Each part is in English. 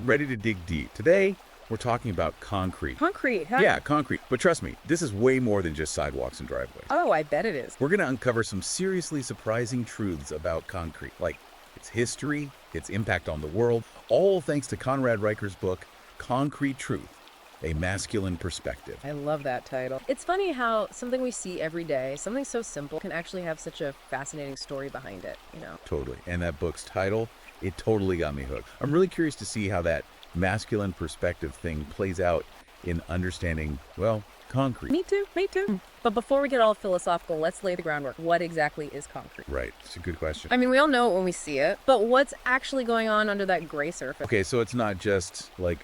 Ready to dig deep. Today, we're talking about concrete. Concrete, huh? Yeah, concrete. But trust me, this is way more than just sidewalks and driveways. Oh, I bet it is. We're going to uncover some seriously surprising truths about concrete, like its history, its impact on the world, all thanks to Conrad Reicher's book, Concrete Truth, A Masculine Perspective. I love that title. It's funny how something we see every day, something so simple, can actually have such a fascinating story behind it, you know? Totally. And that book's title, it totally got me hooked. I'm really curious to see how that masculine perspective thing plays out in understanding, well, concrete. Me too, me too. But before we get all philosophical, let's lay the groundwork. What exactly is concrete? Right. It's a good question. I mean, we all know it when we see it, but what's actually going on under that gray surface? Okay, so it's not just like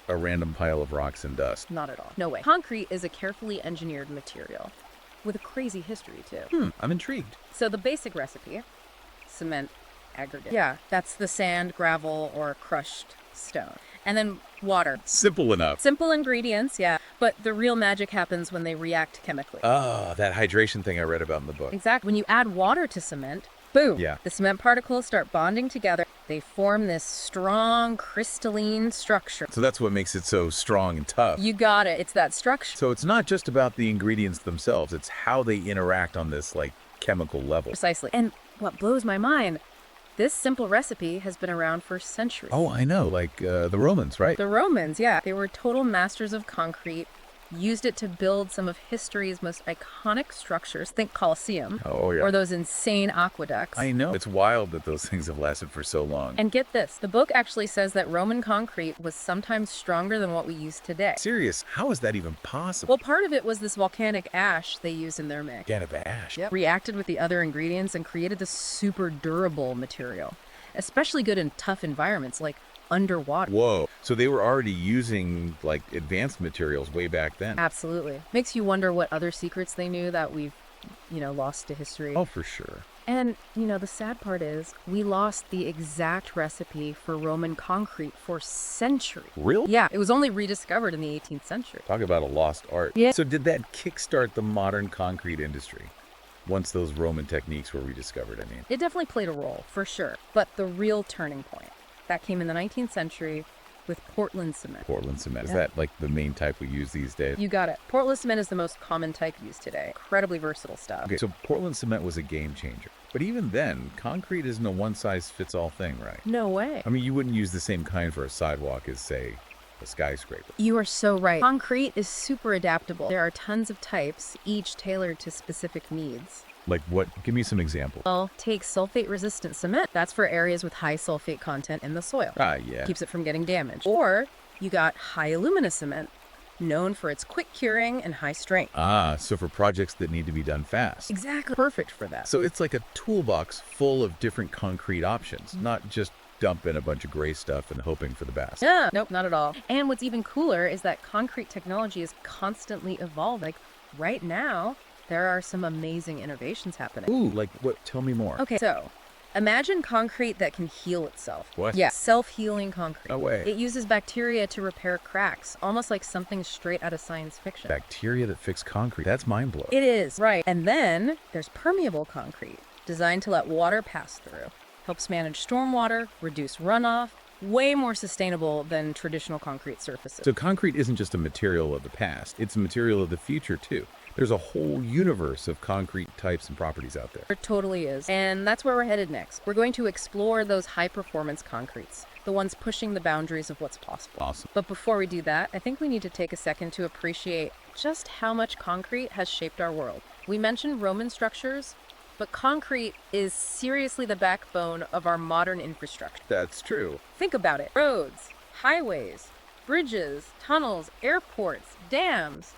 a random pile of rocks and dust. Not at all. No way. Concrete is a carefully engineered material with a crazy history, too. I'm intrigued. So the basic recipe, cement aggregate. Yeah, that's the sand, gravel, or crushed stone. And then water. Simple enough. Simple ingredients, yeah. But the real magic happens when they react chemically. Ah, that hydration thing I read about in the book. Exactly. When you add water to cement, boom. Yeah. The cement particles start bonding together. They form this strong, crystalline structure. So that's what makes it so strong and tough. You got it. It's that structure. So it's not just about the ingredients themselves, it's how they interact on this like chemical level. Precisely. And what blows my mind, this simple recipe has been around for centuries. Oh, I know, like the Romans, right? The Romans, yeah. They were total masters of concrete, used it to build some of history's most iconic structures. Think Colosseum. Oh, yeah. Or those insane aqueducts. I know. It's wild that those things have lasted for so long. And get this, the book actually says that Roman concrete was sometimes stronger than what we use today. Serious? How is that even possible? Well, part of it was this volcanic ash they used in their mix. Can of ash. Yep. Reacted with the other ingredients and created this super durable material, especially good in tough environments like underwater. Whoa. So they were already using like advanced materials way back then. Absolutely. Makes you wonder what other secrets they knew that we've, lost to history. Oh, for sure. And, the sad part is we lost the exact recipe for Roman concrete for centuries. Really? Yeah, it was only rediscovered in the 18th century. Talk about a lost art. Yeah. So did that kickstart the modern concrete industry? Once those Roman techniques were rediscovered, I mean. It definitely played a role, for sure. But the real turning point, that came in the 19th century with Portland cement. Portland cement. Yeah. Is that like the main type we use these days? You got it. Portland cement is the most common type used today. Incredibly versatile stuff. Okay, so Portland cement was a game changer. But even then, concrete isn't a one-size-fits-all thing, right? No way. I mean, you wouldn't use the same kind for a sidewalk as, say, a skyscraper. You are so right. Concrete is super adaptable. There are tons of types, each tailored to specific needs. Like what? Give me some examples. Well, take sulfate-resistant cement. That's for areas with high sulfate content in the soil. Ah, yeah. Keeps it from getting damaged. Or you got high alumina cement, known for its quick curing and high strength. Ah, so for projects that need to be done fast. Exactly. Perfect for that. So it's like a toolbox full of different concrete options, not just dump in a bunch of gray stuff and hoping for the best. Yeah, nope, not at all. And what's even cooler is that concrete technology is constantly evolving. Like right now, there are some amazing innovations happening. Ooh, like what? Tell me more. Okay, so imagine concrete that can heal itself. What? Yeah, self-healing concrete. No way. It uses bacteria to repair cracks, almost like something straight out of science fiction. Bacteria that fix concrete. That's mind-blowing. It is, right. And then there's permeable concrete, designed to let water pass through. Helps manage stormwater, reduce runoff, way more sustainable than traditional concrete surfaces. So concrete isn't just a material of the past, it's a material of the future too. There's a whole universe of concrete types and properties out there. There totally is. And that's where we're headed next. We're going to explore those high-performance concretes, the ones pushing the boundaries of what's possible. Awesome. But before we do that, I think we need to take a second to appreciate just how much concrete has shaped our world. We mentioned Roman structures, but concrete is seriously the backbone of our modern infrastructure. That's true. Think about it. Roads, highways, bridges, tunnels, airports, dams,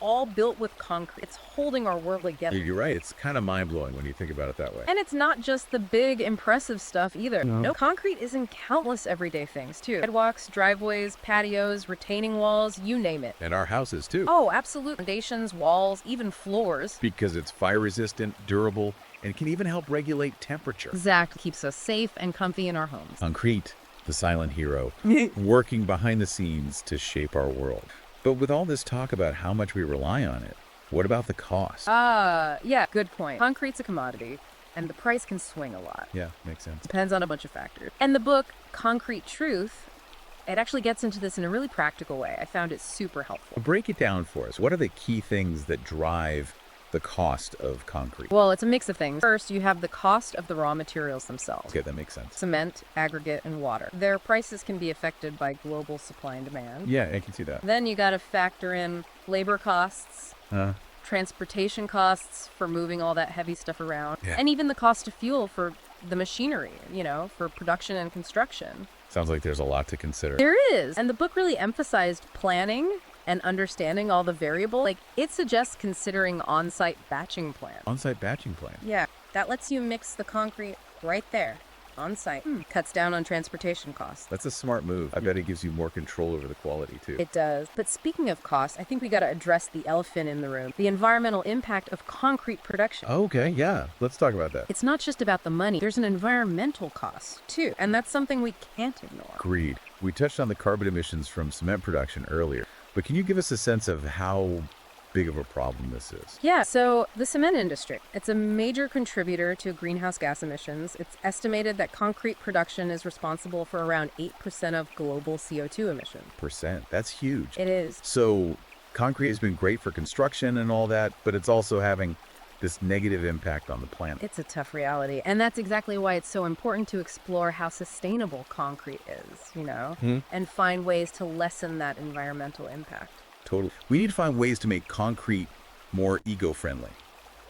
all built with concrete. It's holding our world together. You're right. It's kind of mind-blowing when you think about it that way. And it's not just the big, impressive stuff either. No. Concrete is in countless everyday things, too. Sidewalks, driveways, patios, retaining walls, you name it. And our houses too. Oh, absolutely. Foundations, walls, even floors. Because it's fire-resistant, durable, and can even help regulate temperature. Exactly. Keeps us safe and comfy in our homes. Concrete, the silent hero, working behind the scenes to shape our world. But with all this talk about how much we rely on it, what about the cost? Yeah, good point. Concrete's a commodity, and the price can swing a lot. Yeah, makes sense. Depends on a bunch of factors. And the book, Concrete Truth, It actually gets into this in a really practical way. I found it super helpful. Break it down for us. What are the key things that drive the cost of concrete? Well, it's a mix of things. First, you have the cost of the raw materials themselves. Okay, that makes sense. Cement, aggregate, and water. Their prices can be affected by global supply and demand. Yeah, I can see that. Then you got to factor in labor costs, transportation costs for moving all that heavy stuff around, and even the cost of fuel for the machinery, for production and construction. Sounds like there's a lot to consider. There is. And the book really emphasized planning and understanding all the variables. Like, it suggests considering on-site batching plans. On-site batching plan. Yeah, that lets you mix the concrete right there, on-site. Cuts down on transportation costs. That's a smart move. I bet it gives you more control over the quality, too. It does. But speaking of cost, I think we got to address the elephant in the room, the environmental impact of concrete production. Okay, yeah. Let's talk about that. It's not just about the money. There's an environmental cost, too. And that's something we can't ignore. Agreed. We touched on the carbon emissions from cement production earlier, but can you give us a sense of how big of a problem this is? Yeah, so the cement industry, it's a major contributor to greenhouse gas emissions. It's estimated that concrete production is responsible for around 8% of global CO2 emissions. That's huge. It is. So concrete has been great for construction and all that, but it's also having this negative impact on the planet. It's a tough reality. And that's exactly why it's so important to explore how sustainable concrete is, and find ways to lessen that environmental impact. Totally. We need to find ways to make concrete more eco-friendly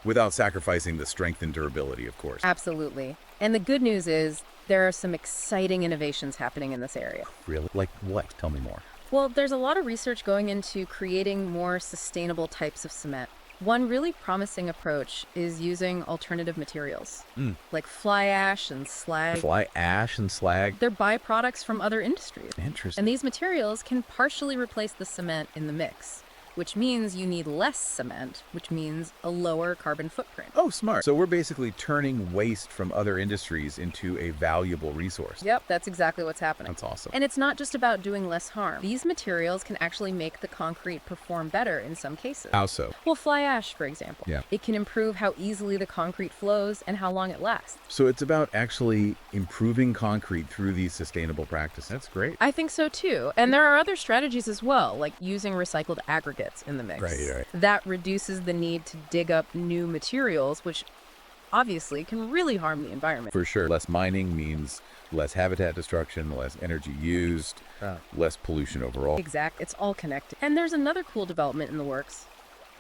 without sacrificing the strength and durability, of course. Absolutely. And the good news is there are some exciting innovations happening in this area. Really? Like what? Tell me more. Well, there's a lot of research going into creating more sustainable types of cement. One really promising approach is using alternative materials, like fly ash and slag. Fly ash and slag? They're byproducts from other industries. Interesting. And these materials can partially replace the cement in the mix, which means you need less cement, which means a lower carbon footprint. Oh, smart. So we're basically turning waste from other industries into a valuable resource. Yep, that's exactly what's happening. That's awesome. And it's not just about doing less harm. These materials can actually make the concrete perform better in some cases. How so? Well, fly ash, for example. Yeah. It can improve how easily the concrete flows and how long it lasts. So it's about actually improving concrete through these sustainable practices. That's great. I think so too. And there are other strategies as well, like using recycled aggregates in the mix. Right. That reduces the need to dig up new materials, which obviously can really harm the environment. For sure. Less mining means less habitat destruction, less energy used, less pollution overall. Exact. It's all connected. And there's another cool development in the works,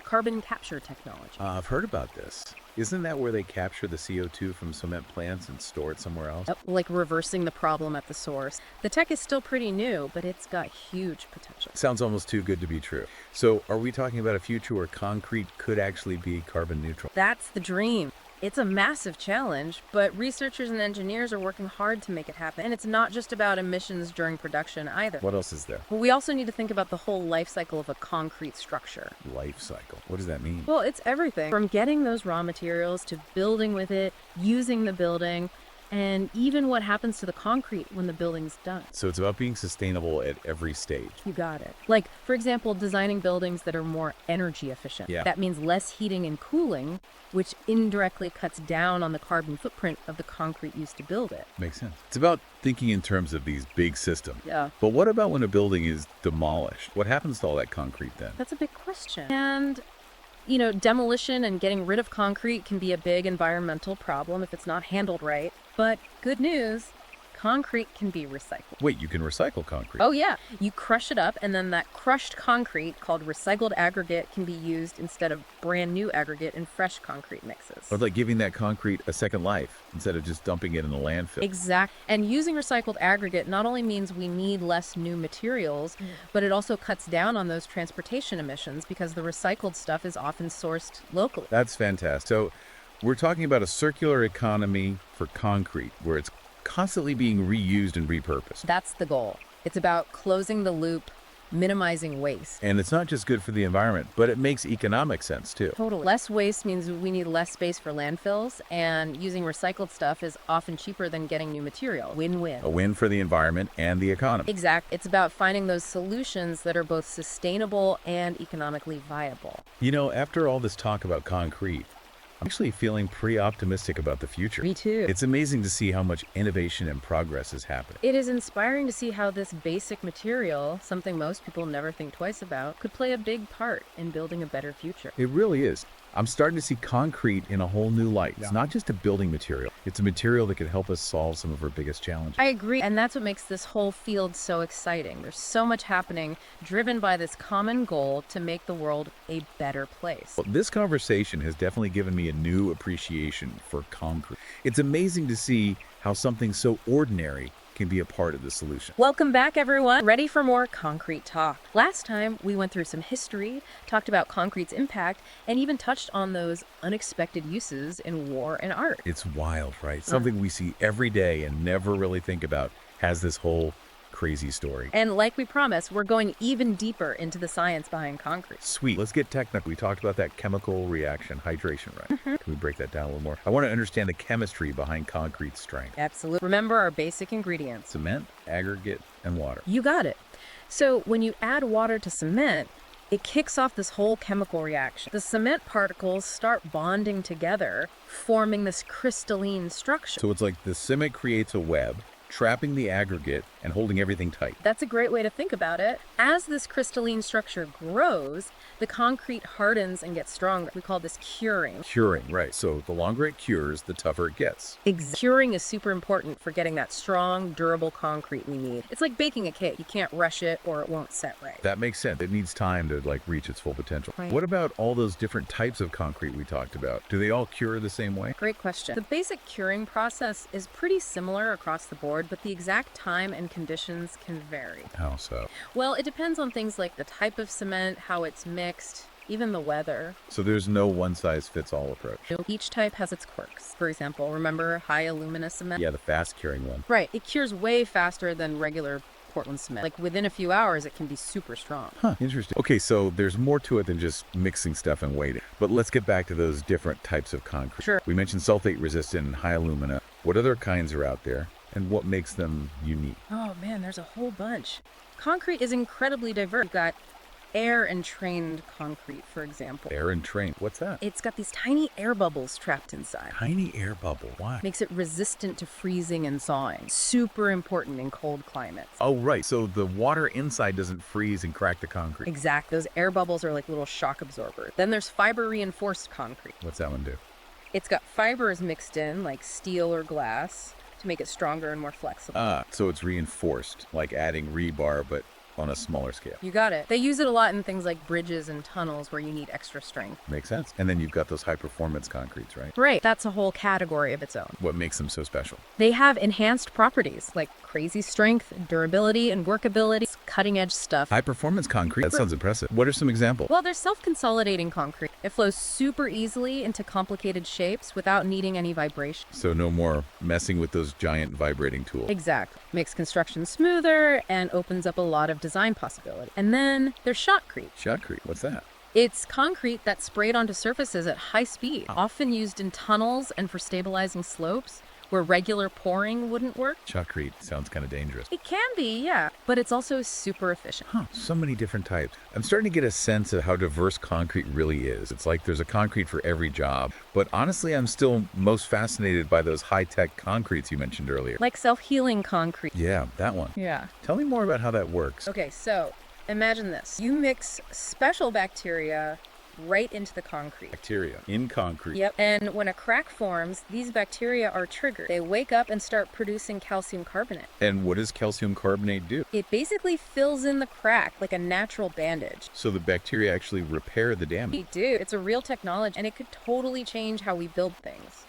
carbon capture technology. I've heard about this. Isn't that where they capture the CO2 from cement plants and store it somewhere else? Yep, like reversing the problem at the source. The tech is still pretty new, but it's got huge potential. Sounds almost too good to be true. So are we talking about a future where concrete could actually be carbon neutral? That's the dream. It's a massive challenge, but researchers and engineers are working hard to make it happen. And it's not just about emissions during production either. What else is there? Well, we also need to think about the whole life cycle of a concrete structure. Life cycle. What does that mean? Well, it's everything from getting those raw materials to building with it, using the building, and even what happens to the concrete when the building's done. So it's about being sustainable at every stage. You got it. Like, for example, designing buildings that are more energy efficient. Yeah. That means less heating and cooling, which indirectly cuts down on the carbon footprint of the concrete used to build it. Makes sense. It's about thinking in terms of these big systems. Yeah. But what about when a building is demolished? What happens to all that concrete then? That's a big question. And demolition and getting rid of concrete can be a big environmental problem if it's not handled right. But good news, concrete can be recycled. Wait, you can recycle concrete? Oh, yeah. You crush it up, and then that crushed concrete, called recycled aggregate, can be used instead of brand new aggregate in fresh concrete mixes. Or like giving that concrete a second life instead of just dumping it in the landfill. Exact. And using recycled aggregate not only means we need less new materials, but it also cuts down on those transportation emissions because the recycled stuff is often sourced locally. That's fantastic. So we're talking about a circular economy for concrete where it's constantly being reused and repurposed. That's the goal. It's about closing the loop, minimizing waste. And it's not just good for the environment, but it makes economic sense too. Totally. Less waste means we need less space for landfills, and using recycled stuff is often cheaper than getting new material. Win-win. A win for the environment and the economy. Exact. It's about finding those solutions that are both sustainable and economically viable. After all this talk about concrete, I'm actually feeling pretty optimistic about the future. Me too. It's amazing to see how much innovation and progress is happening. It is inspiring to see how this basic material, something most people never think twice about, could play a big part in building a better future. It really is. I'm starting to see concrete in a whole new light. It's not just a building material. It's a material that can help us solve some of our biggest challenges. I agree, and that's what makes this whole field so exciting. There's so much happening, driven by this common goal to make the world a better place. Well, this conversation has definitely given me a new appreciation for concrete. It's amazing to see how something so ordinary can be a part of the solution. Welcome back, everyone. Ready for more concrete talk. Last time, we went through some history, talked about concrete's impact, and even touched on those unexpected uses in war and art. It's wild, right? Something we see every day and never really think about has this whole crazy story. And like we promised, we're going even deeper into the science behind concrete. Sweet. Let's get technical. We talked about that chemical reaction, hydration, right? Can we break that down a little more? I want to understand the chemistry behind concrete's strength. Absolutely. Remember our basic ingredients. Cement, aggregate, and water. You got it. So when you add water to cement, it kicks off this whole chemical reaction. The cement particles start bonding together, forming this crystalline structure. So it's like the cement creates a web, trapping the aggregate and holding everything tight. That's a great way to think about it. As this crystalline structure grows, the concrete hardens and gets stronger. We call this curing. Curing, right. So the longer it cures, the tougher it gets. Curing is super important for getting that strong, durable concrete we need. It's like baking a cake. You can't rush it or it won't set right. That makes sense. It needs time to reach its full potential. Right. What about all those different types of concrete we talked about? Do they all cure the same way? Great question. The basic curing process is pretty similar across the board, but the exact time and conditions can vary. How so? Well, it depends on things like the type of cement, how it's mixed, even the weather. So there's no one-size-fits-all approach. Each type has its quirks. For example, remember high alumina cement? Yeah, the fast-curing one. Right. It cures way faster than regular Portland cement. Like within a few hours, it can be super strong. Huh, interesting. Okay, so there's more to it than just mixing stuff and waiting. But let's get back to those different types of concrete. Sure. We mentioned sulfate-resistant and high alumina. What other kinds are out there, and what makes them unique? Oh man, there's a whole bunch. Concrete is incredibly diverse. You've got air-entrained concrete, for example. Air-entrained. What's that? It's got these tiny air bubbles trapped inside. Tiny air bubble. Why? Makes it resistant to freezing and thawing. Super important in cold climates. Oh, right. So the water inside doesn't freeze and crack the concrete. Exactly. Those air bubbles are like little shock absorbers. Then there's fiber-reinforced concrete. What's that one do? It's got fibers mixed in, like steel or glass, to make it stronger and more flexible. So it's reinforced, like adding rebar, but on a smaller scale. You got it. They use it a lot in things like bridges and tunnels where you need extra strength. Makes sense. And then you've got those high-performance concretes, right? Right. That's a whole category of its own. What makes them so special? They have enhanced properties like crazy strength, durability, and workability. It's cutting-edge stuff. High-performance concrete? That sounds impressive. What are some examples? Well, there's self-consolidating concrete. It flows super easily into complicated shapes without needing any vibration. So no more messing with those giant vibrating tools. Exactly. Makes construction smoother and opens up a lot of design possibility. And then there's shotcrete. Shotcrete? What's that? It's concrete that's sprayed onto surfaces at high speed, often used in tunnels and for stabilizing slopes where regular pouring wouldn't work. Shotcrete sounds kind of dangerous. It can be, yeah, but it's also super efficient. Huh, so many different types. I'm starting to get a sense of how diverse concrete really is. It's like there's a concrete for every job. But honestly, I'm still most fascinated by those high-tech concretes you mentioned earlier. Like self-healing concrete. Yeah, that one. Yeah. Tell me more about how that works. Okay, so imagine this. You mix special bacteria right into the concrete. Bacteria in concrete. Yep. And when a crack forms, these bacteria are triggered. They wake up and start producing calcium carbonate. And what does calcium carbonate do? It basically fills in the crack like a natural bandage. So the bacteria actually repair the damage. We do. It's a real technology, and it could totally change how we build things.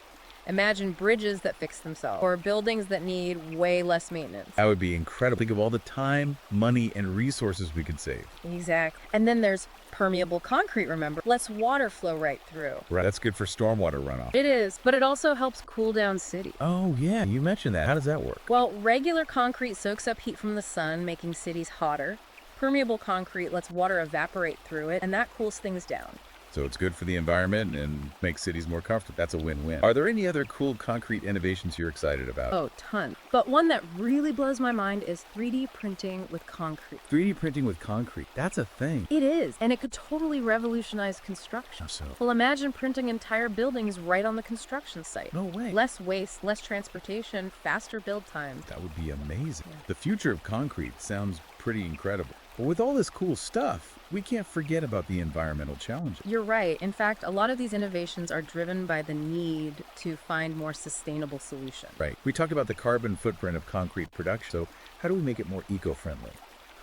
Imagine bridges that fix themselves, or buildings that need way less maintenance. That would be incredible. Think of all the time, money, and resources we could save. Exactly. And then there's permeable concrete, remember? Lets water flow right through. Right, that's good for stormwater runoff. It is, but it also helps cool down cities. Oh, yeah, you mentioned that. How does that work? Well, regular concrete soaks up heat from the sun, making cities hotter. Permeable concrete lets water evaporate through it, and that cools things down. So it's good for the environment and makes cities more comfortable. That's a win-win. Are there any other cool concrete innovations you're excited about? Oh, ton. But one that really blows my mind is 3D printing with concrete. 3D printing with concrete, that's a thing. It is, and it could totally revolutionize construction. How so? Well, imagine printing entire buildings right on the construction site. No way. Less waste, less transportation, faster build times. That would be amazing. The future of concrete sounds pretty incredible. But with all this cool stuff, we can't forget about the environmental challenges. You're right. In fact, a lot of these innovations are driven by the need to find more sustainable solutions. Right. We talked about the carbon footprint of concrete production. So how do we make it more eco-friendly?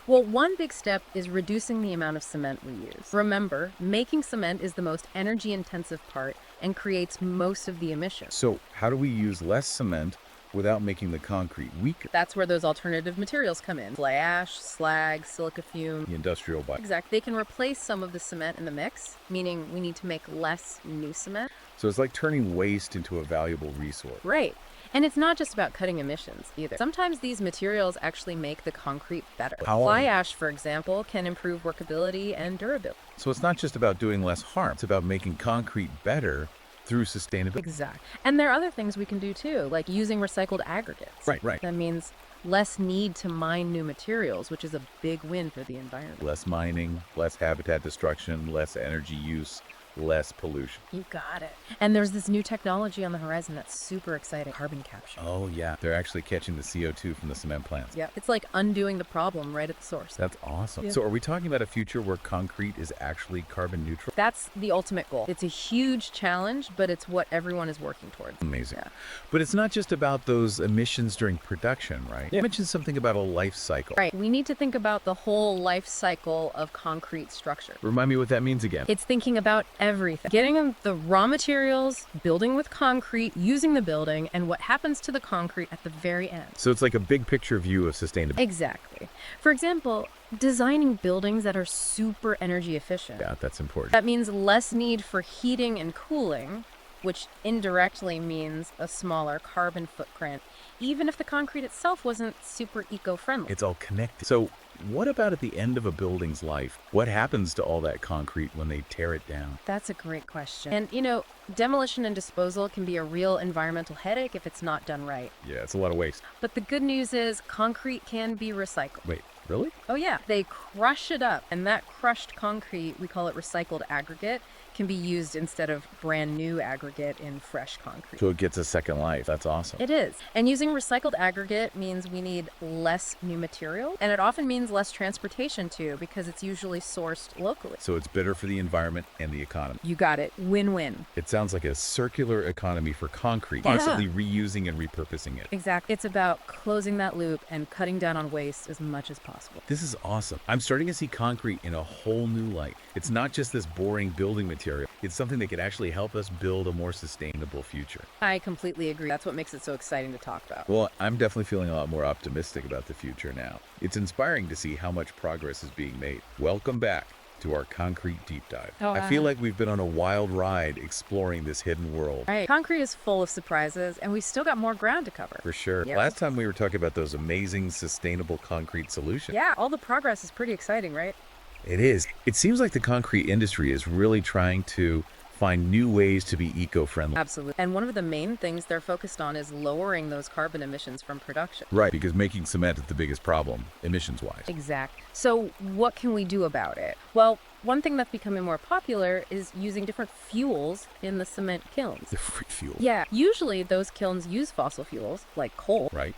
Well, one big step is reducing the amount of cement we use. Remember, making cement is the most energy-intensive part and creates most of the emissions. So how do we use less cement without making the concrete weaker? That's where those alternative materials come in. Fly ash, slag, silica fume. The industrial bio. Exactly. They can replace some of the cement in the mix, meaning we need to make less new cement. So it's like turning waste into a valuable resource. Right. And it's not just about cutting emissions either. Sometimes these materials actually make the concrete better. How? Fly ash, for example, can improve workability and durability. So it's not just about doing less harm. It's about making concrete better through sustainability. Exactly. And there are other things we can do too, like using recycled aggregates. Right. That means less need to mine new materials, which is a big win for the environment. Less mining, less habitat destruction, less energy use, less pollution. You got it. And there's this new technology on the horizon that's super exciting, carbon capture. Oh yeah, they're actually catching the CO2 from the cement plants. Yeah, it's like undoing the problem right at the source. That's awesome. Yeah. So are we talking about a future where concrete is actually carbon neutral? That's the ultimate goal. It's a huge challenge, but it's what everyone is working towards. Amazing. Yeah. But it's not just about those emissions during production, right? Yeah. You mentioned something about a life cycle. Right. We need to think about the whole life cycle of concrete structure. Remind me what that means again. It's thinking about everything. Getting the raw materials, building with concrete, using the building, and what happens to the concrete at the very end. So it's like a big picture view of sustainability. Exactly. For example, designing buildings that are super energy efficient. Yeah, that's important. That means less need for heating and cooling, which indirectly means a smaller carbon footprint, even if the concrete itself wasn't super eco-friendly. It's all connected. So what about at the end of a building's life? What happens to all that concrete when they tear it down? That's a great question. And, demolition and disposal can be a real environmental headache if it's not done right. Yeah, it's a lot of waste. But the good news is concrete can be recycled. Wait, really? Oh yeah, they crush it up, and that crushed concrete, we call it recycled aggregate, can be used instead of brand new aggregate in fresh concrete. So it gets a second life. That's awesome. It is. And using recycled aggregate means we need less new material, and it often means less transportation too, because it's usually sourced locally. So it's better for the environment and the economy. You got it. Win-win. It sounds like a circular economy for concrete, constantly reusing and repurposing it. Exactly. It's about closing that loop and cutting down on waste as much as possible. This is awesome. I'm starting to see concrete in a whole new light. It's not just this boring building material. It's something that could actually help us build a more sustainable future. I completely agree. That's what makes it so exciting to talk about. Well, I'm definitely feeling a lot more optimistic about the future now. It's inspiring to see how much progress is being made. Welcome back to our concrete deep dive. I feel like we've been on a wild ride exploring this hidden world. Right. Concrete is full of surprises, and we still got more ground to cover. For sure. Yep. Last time we were talking about those amazing sustainable concrete solutions. Yeah, all the progress is pretty exciting, right? It is. It seems like the concrete industry is really trying to find new ways to be eco-friendly. Absolutely. And one of the main things they're focused on is lowering those carbon emissions from production. Right, because making cement is the biggest problem, emissions-wise. Exactly. So what can we do about it? Well, one thing that's becoming more popular is using different fuels in the cement kilns. The free fuel. Yeah, usually those kilns use fossil fuels, like coal. Right.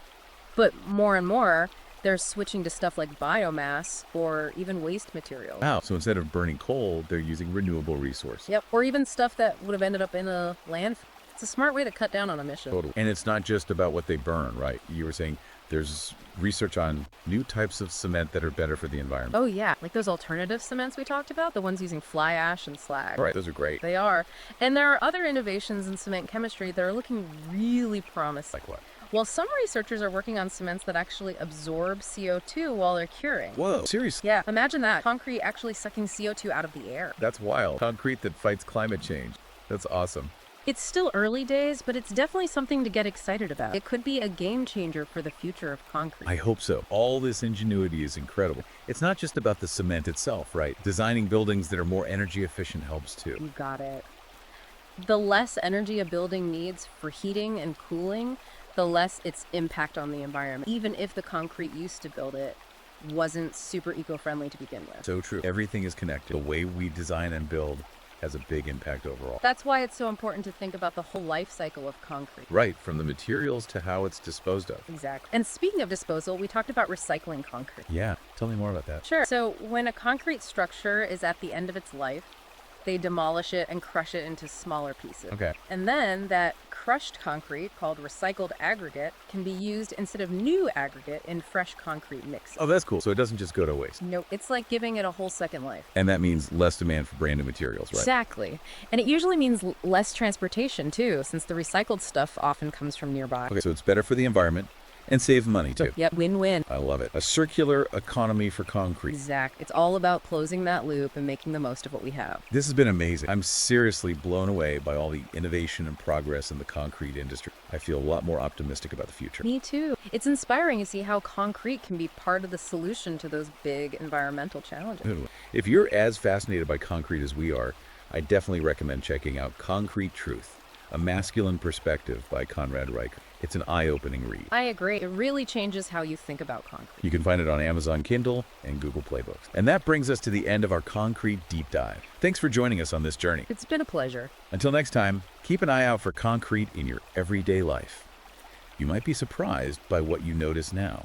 But more and more, they're switching to stuff like biomass or even waste materials. Wow, so instead of burning coal, they're using renewable resource. Yep, or even stuff that would have ended up in a landfill. It's a smart way to cut down on emissions. Totally. And it's not just about what they burn, right? You were saying there's research on new types of cement that are better for the environment. Oh yeah, like those alternative cements we talked about, the ones using fly ash and slag. Right, those are great. They are. And there are other innovations in cement chemistry that are looking really promising. Like what? Well, some researchers are working on cements that actually absorb CO2 while they're curing. Whoa, seriously? Yeah, imagine that. Concrete actually sucking CO2 out of the air. That's wild. Concrete that fights climate change. That's awesome. It's still early days, but it's definitely something to get excited about. It could be a game changer for the future of concrete. I hope so. All this ingenuity is incredible. It's not just about the cement itself, right? Designing buildings that are more energy efficient helps too. You got it. The less energy a building needs for heating and cooling, the less its impact on the environment, even if the concrete used to build it wasn't super eco-friendly to begin with. So true. Everything is connected. The way we design and build has a big impact overall. That's why it's so important to think about the whole life cycle of concrete. Right, from the materials to how it's disposed of. Exactly. And speaking of disposal, we talked about recycling concrete. Yeah, tell me more about that. Sure. So when a concrete structure is at the end of its life, they demolish it and crush it into smaller pieces. Okay. And then that crushed concrete, called recycled aggregate, can be used instead of new aggregate in fresh concrete mixes. Oh, that's cool. So it doesn't just go to waste. No, it's like giving it a whole second life. And that means less demand for brand new materials, right? Exactly. And it usually means less transportation, too, since the recycled stuff often comes from nearby. Okay, so it's better for the environment and saves money, too. Yep, win-win. I love it. A circular economy for concrete. Exact. It's all about closing that loop and making the most of what we have. This has been amazing. I'm seriously blown away by all the innovation and progress in the concrete industry. I feel a lot more optimistic about the future. Me too. It's inspiring to see how concrete can be part of the solution to those big environmental challenges. If you're as fascinated by concrete as we are, I definitely recommend checking out Concrete Truth, A Masculine Perspective by Conrad Reicher. It's an eye-opening read. I agree. It really changes how you think about concrete. You can find it on Amazon Kindle and Google Play Books. And that brings us to the end of our concrete deep dive. Thanks for joining us on this journey. It's been a pleasure. Until next time, keep an eye out for concrete in your everyday life. You might be surprised by what you notice now.